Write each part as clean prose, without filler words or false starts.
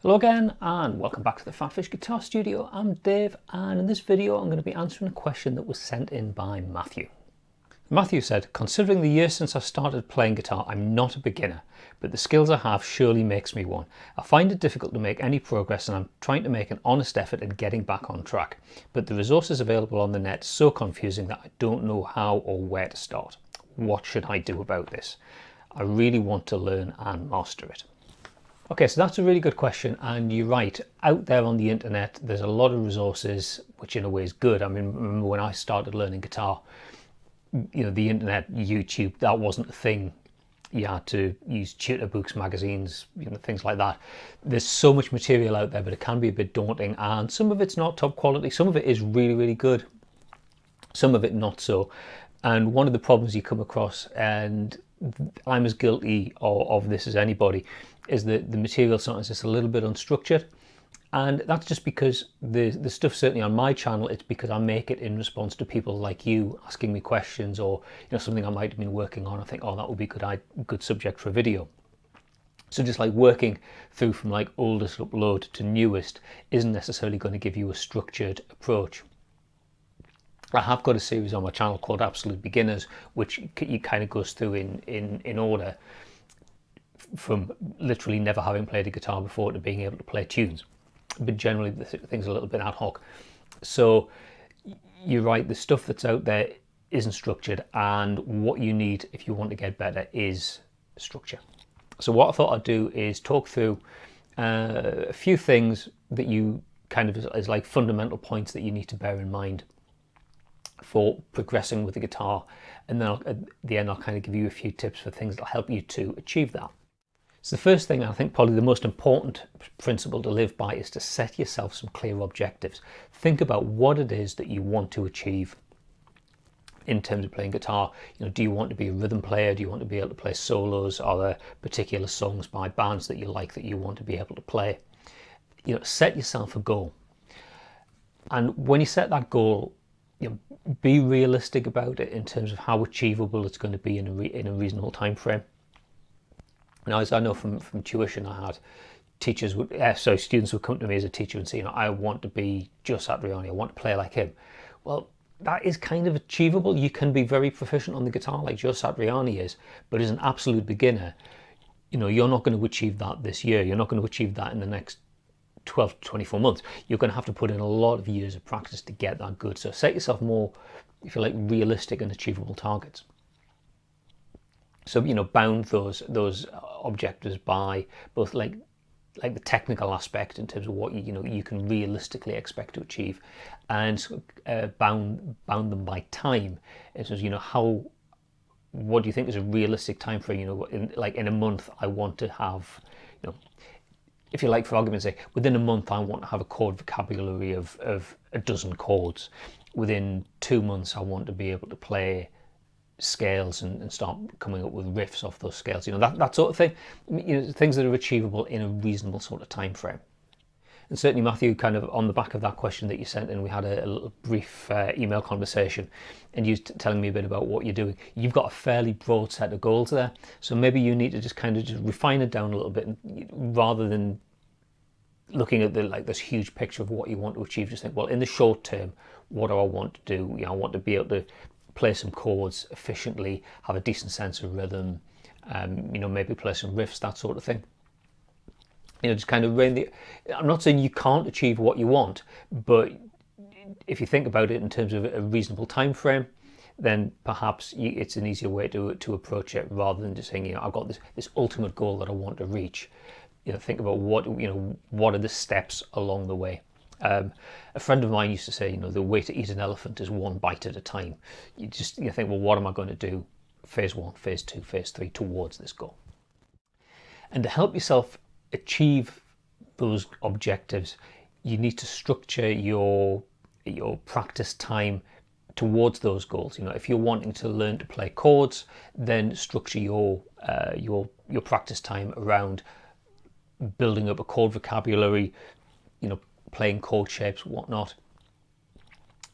Hello again and welcome back to the PhatPhish Guitar Studio. I'm Dave, and in this video I'm going to be answering a question that was sent in by Matthew. Matthew said, considering the years since I started playing guitar, I'm not a beginner, but the skills I have surely makes me one. I find it difficult to make any progress and I'm trying to make an honest effort at getting back on track, but the resources available on the net are so confusing that I don't know how or where to start. What should I do about this? I really want to learn and master it. Okay, so that's a really good question, and you're right. Out there on the internet, there's a lot of resources, which in a way is good. I mean, remember when I started learning guitar, the internet, YouTube, that wasn't a thing. You had to use tutor books, magazines, things like that. There's so much material out there, but it can be a bit daunting, and some of it's not top quality. Some of it is really, really good. Some of it not so. And one of the problems you come across, and I'm as guilty of this as anybody, is that the material sometimes is a little bit unstructured, and that's just because the stuff, certainly on my channel, it's because I make it in response to people like you asking me questions, or something I might have been working on. I think, oh, that would be a good subject for a video. So just like working through from like oldest upload to newest isn't necessarily going to give you a structured approach. I have got a series on my channel called Absolute Beginners, which kind of goes through in order, from literally never having played a guitar before to being able to play tunes, but generally the thing's a little bit ad hoc. So you're right, the stuff that's out there isn't structured, and what you need if you want to get better is structure. So what I thought I'd do is talk through a few things that you kind of as like fundamental points that you need to bear in mind for progressing with the guitar, and then at the end I'll kind of give you a few tips for things that'll help you to achieve that. So the first thing, I think probably the most important principle to live by, is to set yourself some clear objectives. Think about what it is that you want to achieve in terms of playing guitar. Do you want to be a rhythm player? Do you want to be able to play solos? Are there particular songs by bands that you like that you want to be able to play? Set yourself a goal. And when you set that goal, be realistic about it in terms of how achievable it's going to be in a reasonable time frame. Now, as I know from tuition, I had students would come to me as a teacher and say, I want to be Joe Satriani, I want to play like him. Well, that is kind of achievable. You can be very proficient on the guitar like Joe Satriani is, but as an absolute beginner, you're not going to achieve that this year. You're not going to achieve that in the next 12 to 24 months. You're going to have to put in a lot of years of practice to get that good. So set yourself more, if you like, realistic and achievable targets. So bound those objectives by both like the technical aspect in terms of what you can realistically expect to achieve, and bound them by time. In terms of what do you think is a realistic time frame? In a month I want to have, if you like, for argument's sake, within a month I want to have a chord vocabulary of a dozen chords. Within 2 months I want to be able to play scales and start coming up with riffs off those scales. That sort of thing. Things that are achievable in a reasonable sort of time frame. And certainly, Matthew, kind of on the back of that question that you sent in, we had a little brief email conversation, and you telling me a bit about what you're doing. You've got a fairly broad set of goals there, so maybe you need to just refine it down a little bit, rather than looking at this huge picture of what you want to achieve. Just think, well, in the short term, what do I want to do? I want to be able to play some chords efficiently, have a decent sense of rhythm, maybe play some riffs, that sort of thing. Just kind of I'm not saying you can't achieve what you want, but if you think about it in terms of a reasonable time frame, then perhaps it's an easier way to approach it, rather than just saying, I've got this ultimate goal that I want to reach. Think about what are the steps along the way. A friend of mine used to say, the way to eat an elephant is one bite at a time. You think, well, what am I going to do? Phase 1, phase 2, phase 3 towards this goal. And to help yourself achieve those objectives, you need to structure your practice time towards those goals. If you're wanting to learn to play chords, then structure your practice time around building up a chord vocabulary, playing chord shapes, whatnot.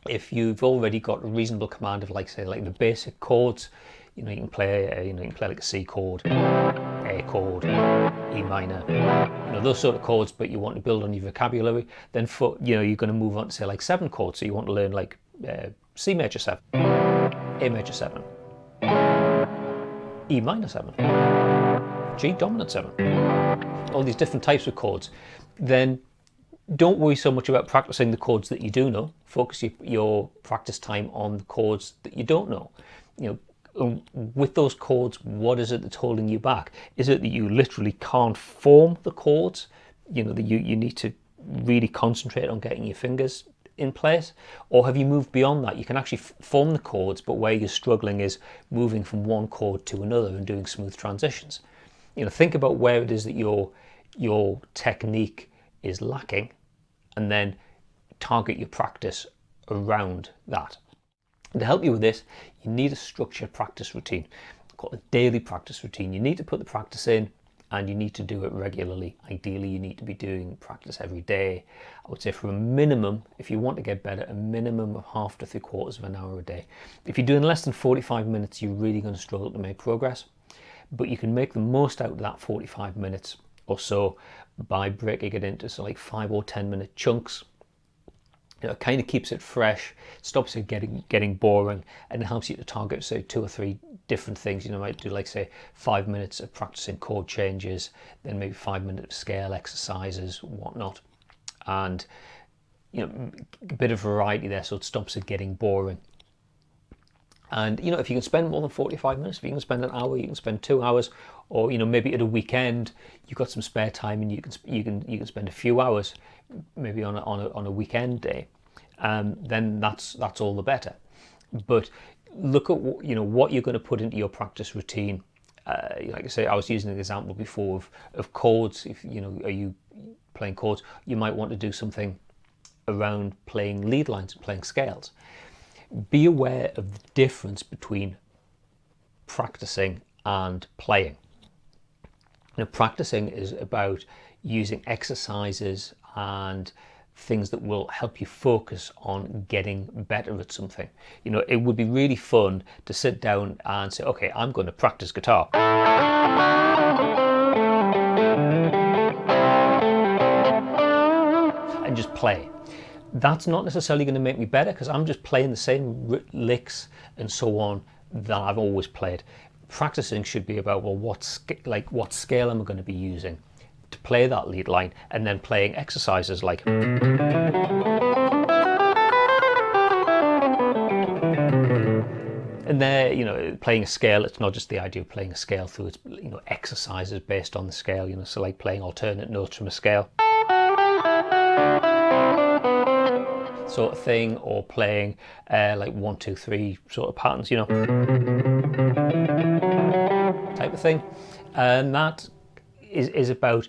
If you've already got a reasonable command of, like the basic chords, you can play like a C chord, A chord, E minor, those sort of chords, but you want to build on your vocabulary, then you're going to move on to say like 7 chords. So you want to learn like C major 7, A major 7, E minor 7, G dominant 7, all these different types of chords. Then don't worry so much about practicing the chords that you do know. Focus your practice time on the chords that you don't know. With those chords, what is it that's holding you back? Is it that you literally can't form the chords? That you need to really concentrate on getting your fingers in place? Or have you moved beyond that? You can actually form the chords, but where you're struggling is moving from one chord to another and doing smooth transitions. Think about where it is that your technique is lacking, and then target your practice around that. And to help you with this, you need a structured practice routine called a daily practice routine. You need to put the practice in, and you need to do it regularly. Ideally, you need to be doing practice every day. I would say for a minimum, if you want to get better, a minimum of half to 3/4 of an hour a day. If you're doing less than 45 minutes, you're really going to struggle to make progress. But you can make the most out of that 45 minutes or so by breaking it into like 5 or 10 minute chunks. It kind of keeps it fresh, stops it getting boring, and it helps you to target, say, 2 or 3 different things. You might do like, say, 5 minutes of practicing chord changes, then maybe 5 minutes of scale exercises, whatnot, and a bit of variety there, so it stops it getting boring. And if you can spend more than 45 minutes, if you can spend an hour, you can spend 2 hours, or maybe at a weekend you've got some spare time and you can spend a few hours, maybe on a weekend day, then that's all the better. But look at what you're going to put into your practice routine. Like I say, I was using an example before of chords. If are you playing chords, you might want to do something around playing lead lines and playing scales. Be aware of the difference between practicing and playing. Practicing is about using exercises and things that will help you focus on getting better at something. It would be really fun to sit down and say, okay, I'm going to practice guitar. And just play. That's not necessarily going to make me better, because I'm just playing the same licks and so on that I've always played. Practicing should be about, well, what scale am I going to be using to play that lead line, and then playing exercises like and there, playing a scale. It's not just the idea of playing a scale through its exercises based on the scale. So like playing alternate notes from a scale sort of thing, or playing like 1, 2, 3 sort of patterns, type of thing. And that is about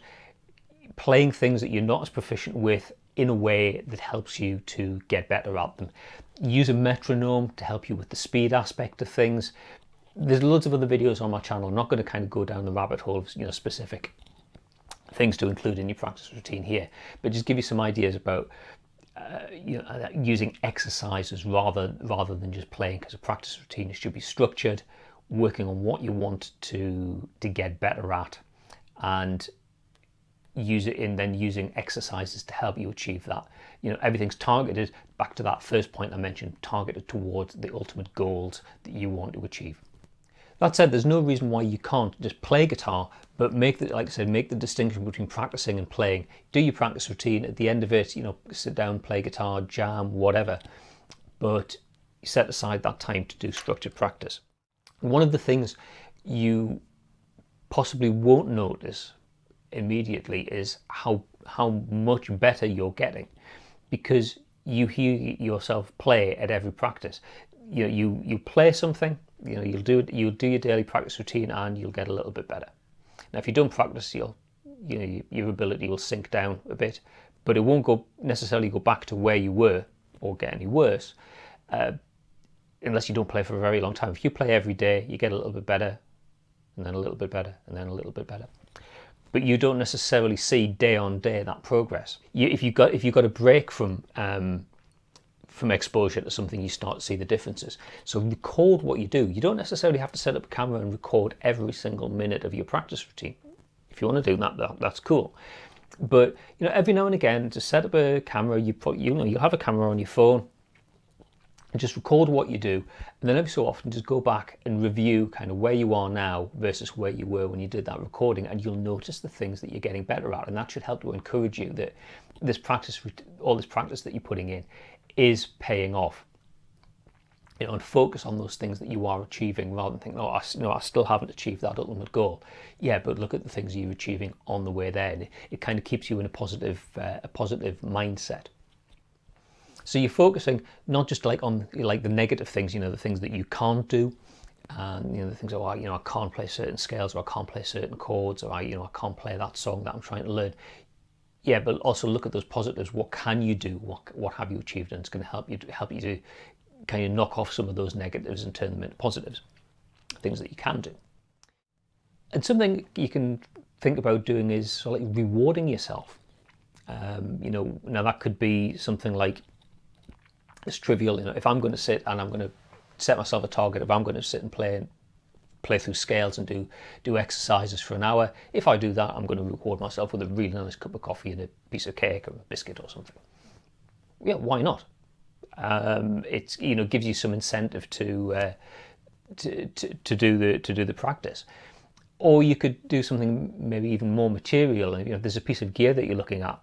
playing things that you're not as proficient with in a way that helps you to get better at them. Use a metronome to help you with the speed aspect of things. There's loads of other videos on my channel. I'm not going to kind of go down the rabbit hole of specific things to include in your practice routine here, but just give you some ideas about using exercises rather than just playing, because a practice routine should be structured, working on what you want to get better at, and then using exercises to help you achieve that. Everything's targeted, back to that first point I mentioned, targeted towards the ultimate goals that you want to achieve. That said, there's no reason why you can't just play guitar, but make the distinction between practicing and playing. Do your practice routine. At the end of it, sit down, play guitar, jam, whatever. But set aside that time to do structured practice. One of the things you possibly won't notice immediately is how much better you're getting, because you hear yourself play at every practice. You play something. You'll do your daily practice routine, and you'll get a little bit better. Now, if you don't practice, your ability will sink down a bit, but it won't necessarily go back to where you were or get any worse, unless you don't play for a very long time. If you play every day, you get a little bit better, and then a little bit better, and then a little bit better. But you don't necessarily see day on day that progress. If you got a break from from exposure to something, you start to see the differences. So record what you do. You don't necessarily have to set up a camera and record every single minute of your practice routine. If you want to do that, that's cool. But every now and again, to set up a camera, you'll have a camera on your phone, and just record what you do, and then every so often just go back and review kind of where you are now versus where you were when you did that recording, and you'll notice the things that you're getting better at, and that should help to encourage you that all this practice that you're putting in is paying off. And focus on those things that you are achieving, rather than think, I still haven't achieved that ultimate goal. Yeah, but look at the things you're achieving on the way there, and it kind of keeps you in a positive mindset. So you're focusing not just on the negative things, the things that you can't do, and the things I can't play certain scales, or I can't play certain chords, or I can't play that song that I'm trying to learn. Yeah, but also look at those positives. What can you do? What have you achieved? And it's going to help you to kind of knock off some of those negatives and turn them into positives, things that you can do. And something you can think about doing is rewarding yourself. Now that could be something like, it's trivial, if I'm going to sit and I'm going to set myself a target, if I'm going to sit and play through scales and do exercises for an hour, if I do that, I'm going to reward myself with a really nice cup of coffee and a piece of cake or a biscuit or something. Yeah, why not? It's gives you some incentive to do the practice. Or you could do something maybe even more material. There's a piece of gear that you're looking at.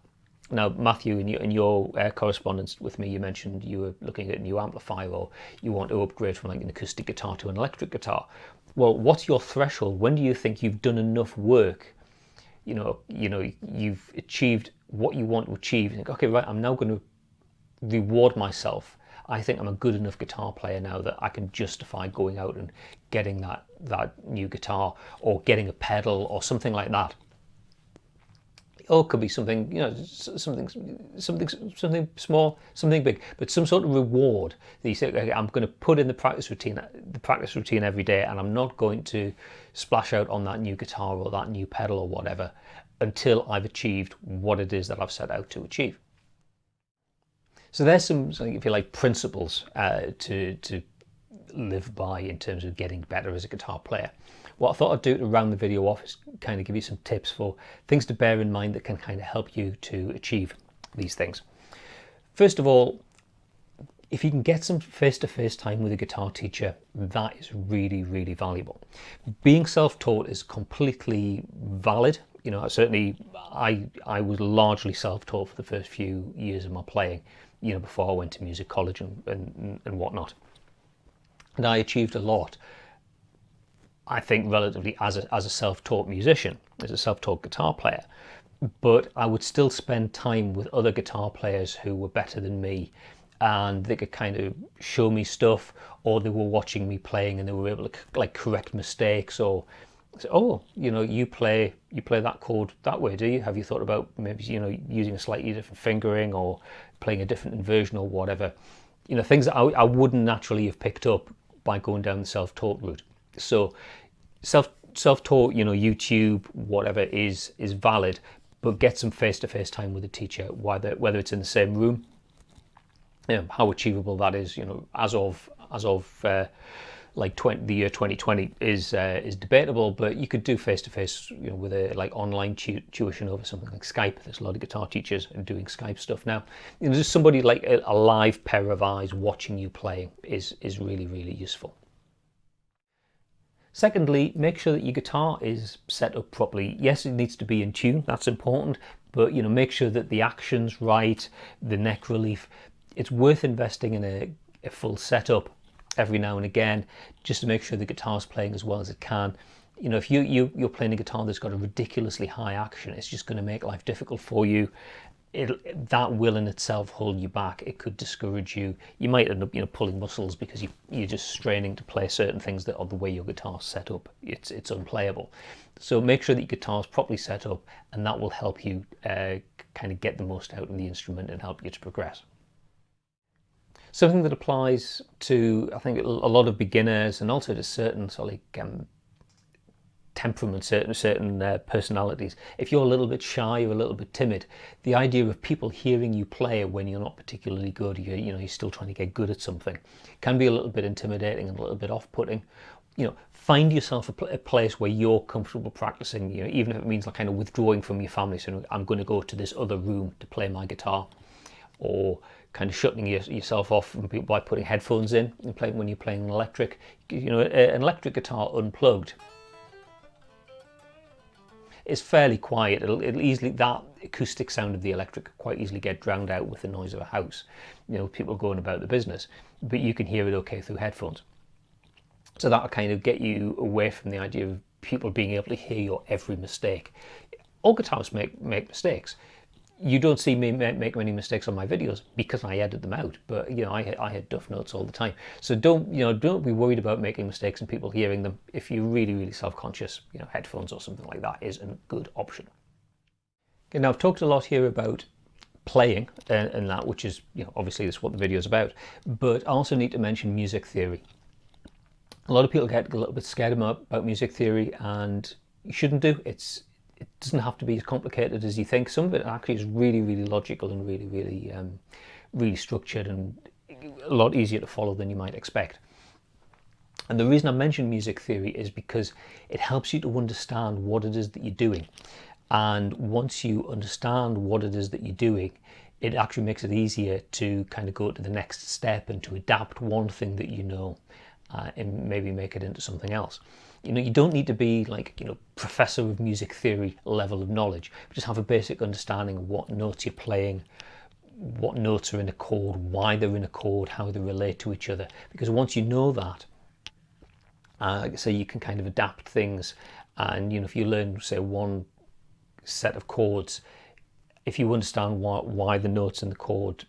Now, Matthew, in your correspondence with me, you mentioned you were looking at a new amplifier, or you want to upgrade from an acoustic guitar to an electric guitar. Well, what's your threshold? When do you think you've done enough work? You've achieved what you want to achieve. You think, okay, right, I'm now going to reward myself. I think I'm a good enough guitar player now that I can justify going out and getting that new guitar, or getting a pedal or something like that. Or it could be something, something small, something big, but some sort of reward that you say, okay, I'm going to put in the practice routine every day, and I'm not going to splash out on that new guitar or that new pedal or whatever until I've achieved what it is that I've set out to achieve. So there's some, if you like, principles to live by in terms of getting better as a guitar player. What I thought I'd do to round the video off is kind of give you some tips for things to bear in mind that can kind of help you to achieve these things. First of all, if you can get some face-to-face time with a guitar teacher, that is really, really valuable. Being self-taught is completely valid. Certainly I was largely self-taught for the first few years of my playing, before I went to music college and whatnot. And I achieved a lot, I think, relatively as a self-taught musician, as a self-taught guitar player. But I would still spend time with other guitar players who were better than me, and they could kind of show me stuff, or they were watching me playing and they were able to correct mistakes, or say, oh, you play that chord that way, do you? Have you thought about maybe using a slightly different fingering, or playing a different inversion or whatever? Things that I wouldn't naturally have picked up by going down the self-taught route. So self-taught, YouTube, whatever is valid, but get some face-to-face time with a teacher, whether it's in the same room. How achievable that is, as of the year 2020 is debatable, but you could do face-to-face, with a online tuition over something like Skype. There's a lot of guitar teachers doing Skype stuff now. Just somebody like a live pair of eyes watching you playing is really, really useful. Secondly, make sure that your guitar is set up properly. Yes, it needs to be in tune, that's important, but make sure that the action's right, the neck relief. It's worth investing in a full setup every now and again, just to make sure the guitar's playing as well as it can. If you're playing a guitar that's got a ridiculously high action, it's just going to make life difficult for you. That will in itself hold you back. It could discourage you. You might end up pulling muscles because you're just straining to play certain things that are the way your guitar's set up. It's unplayable. So make sure that your guitar's properly set up, and that will help you kind of get the most out of the instrument and help you to progress. Something that applies to, I think, a lot of beginners, and also to certain temperaments, certain personalities. If you're a little bit shy or a little bit timid, the idea of people hearing you play when you're not particularly good, you're still trying to get good at something, can be a little bit intimidating and a little bit off-putting. Find yourself a place where you're comfortable practicing, even if it means like kind of withdrawing from your family. So I'm going to go to this other room to play my guitar, or kind of shutting yourself off by putting headphones in and playing when you're playing an electric. An electric guitar unplugged is fairly quiet. It'll easily, that acoustic sound of the electric quite easily get drowned out with the noise of a house. People going about the business, but you can hear it okay through headphones. So that'll kind of get you away from the idea of people being able to hear your every mistake. All guitarists make mistakes. You don't see me make many mistakes on my videos because I edit them out, but I hit duff notes all the time. So don't be worried about making mistakes and people hearing them. If you're really self-conscious, headphones or something like that is a good option. Okay, now I've talked a lot here about playing and that, which is obviously that's what the video is about, but I also need to mention music theory. A lot of people get a little bit scared about music theory, and you shouldn't do. It doesn't have to be as complicated as you think. Some of it actually is really logical and really structured and a lot easier to follow than you might expect. And the reason I mention music theory is because it helps you to understand what it is that you're doing. And once you understand what it is that you're doing, it actually makes it easier to kind of go to the next step and to adapt one thing that and maybe make it into something else. You don't need to be like, professor of music theory level of knowledge, but just have a basic understanding of what notes you're playing, what notes are in a chord, why they're in a chord, how they relate to each other. Because once you know that, like I say, you can kind of adapt things. And, if you learn, say, one set of chords, if you understand why the notes in the chord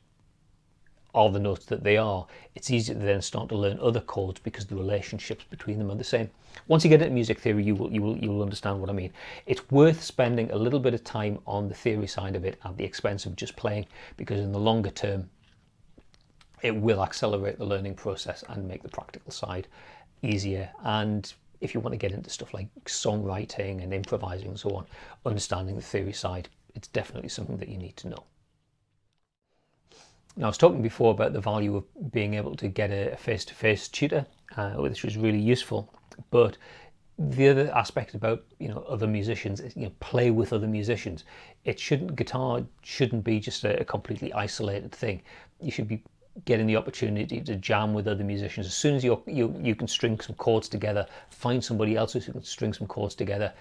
are the notes that they are, it's easier to then start to learn other chords because the relationships between them are the same. Once you get into music theory, you will understand what I mean. It's worth spending a little bit of time on the theory side of it at the expense of just playing, because in the longer term, it will accelerate the learning process and make the practical side easier. And if you want to get into stuff like songwriting and improvising and so on, understanding the theory side, it's definitely something that you need to know. Now, I was talking before about the value of being able to get a face-to-face tutor, which was really useful. But the other aspect about other musicians is play with other musicians. Guitar shouldn't be just a completely isolated thing. You should be getting the opportunity to jam with other musicians. As soon as you can string some chords together, find somebody else who can string some chords together,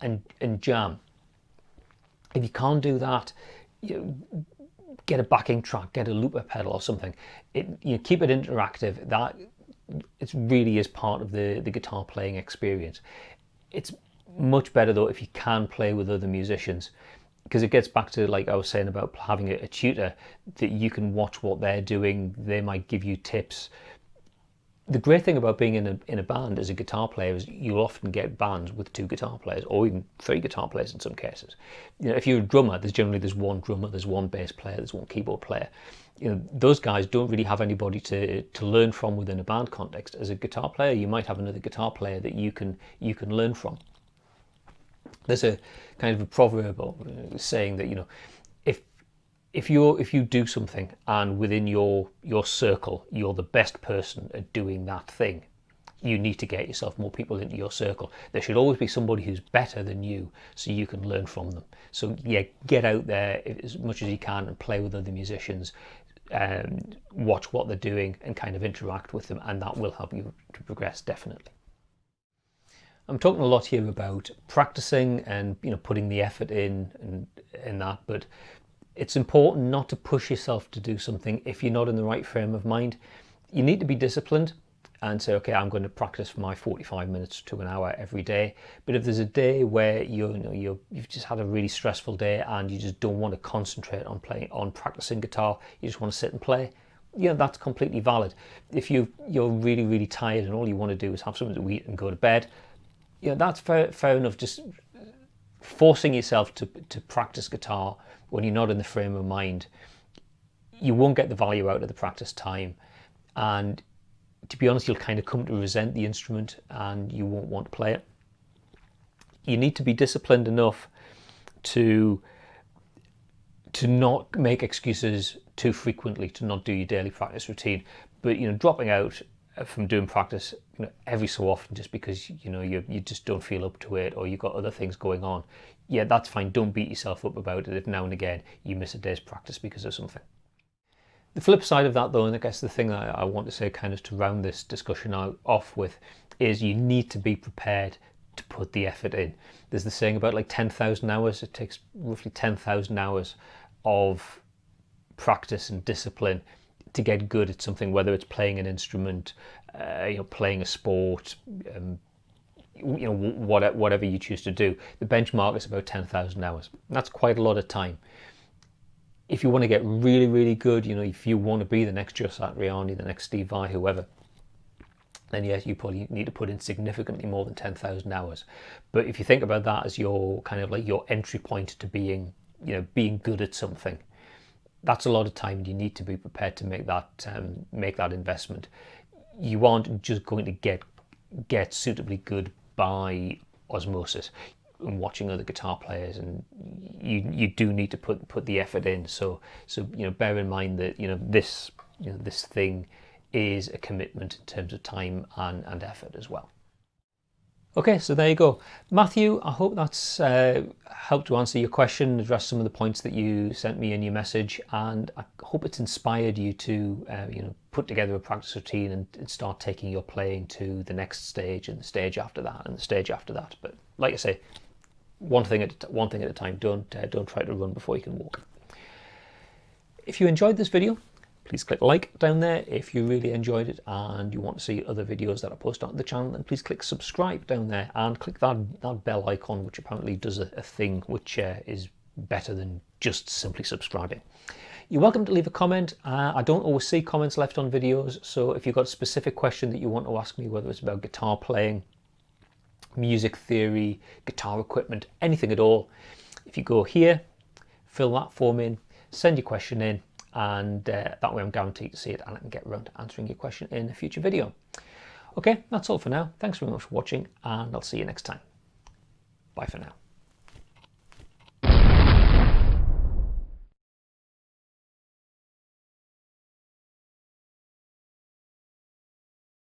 and jam. If you can't do that, get a backing track, get a looper pedal or something. Keep it interactive. That it really is part of the guitar playing experience. It's much better though if you can play with other musicians, because it gets back to, like I was saying, about having a tutor that you can watch what they're doing. They might give you tips. The great thing about being in a band as a guitar player is you'll often get bands with 2 guitar players, or even 3 guitar players in some cases. If you're a drummer, there's one drummer, there's one bass player, there's one keyboard player. Those guys don't really have anybody to learn from within a band context. As a guitar player, you might have another guitar player that you can learn from. There's a kind of a proverb saying that if you do something and within your circle you're the best person at doing that thing, you need to get yourself more people into your circle. There should always be somebody who's better than you so you can learn from them. So yeah, get out there as much as you can and play with other musicians, watch what they're doing and kind of interact with them, and that will help you to progress, definitely. I'm talking a lot here about practicing and putting the effort in that, but it's important not to push yourself to do something if you're not in the right frame of mind. You need to be disciplined and say, okay, I'm going to practice for my 45 minutes to an hour every day. But if there's a day where you've just had a really stressful day and you just don't want to concentrate on practicing guitar, you just want to sit and play, that's completely valid. If you're really tired and all you want to do is have something to eat and go to bed, that's fair enough. Just forcing yourself to practice guitar when you're not in the frame of mind, you won't get the value out of the practice time, and to be honest, you'll kind of come to resent the instrument and you won't want to play it. You need to be disciplined enough to not make excuses too frequently, to not do your daily practice routine. But dropping out from doing practice every so often just because you just don't feel up to it, or you've got other things going on, yeah, that's fine. Don't beat yourself up about it if now and again you miss a day's practice because of something. The flip side of that, though, and I guess the thing that I want to say kind of to round this discussion off with, is you need to be prepared to put the effort in. There's the saying about like 10,000 hours. It takes roughly 10,000 hours of practice and discipline to get good at something, whether it's playing an instrument, playing a sport, whatever you choose to do. The benchmark is about 10,000 hours. That's quite a lot of time. If you want to get really, really good, if you want to be the next Joe Satriani, the next Steve Vai, whoever, then yes, you probably need to put in significantly more than 10,000 hours. But if you think about that as your kind of like your entry point to being good at something, that's a lot of time. You need to be prepared to make that investment. You aren't just going to get suitably good by osmosis and watching other guitar players, and you do need to put the effort in. So bear in mind that this thing is a commitment in terms of time and effort as well. Okay, so there you go. Matthew, I hope that's helped to answer your question, address some of the points that you sent me in your message, and I hope it's inspired you to put together a practice routine and start taking your playing to the next stage, and the stage after that, and the stage after that. But like I say, one thing at a time. Don't try to run before you can walk. If you enjoyed this video, please click like down there. If you really enjoyed it and you want to see other videos that I post on the channel, then please click subscribe down there and click that bell icon, which apparently does a thing which is better than just simply subscribing. You're welcome to leave a comment. I don't always see comments left on videos, so if you've got a specific question that you want to ask me, whether it's about guitar playing, music theory, guitar equipment, anything at all, if you go here, fill that form in, send your question in, and that way I'm guaranteed to see it and I can get around to answering your question in a future video. Okay, that's all for now. Thanks very much for watching, and I'll see you next time. Bye for now.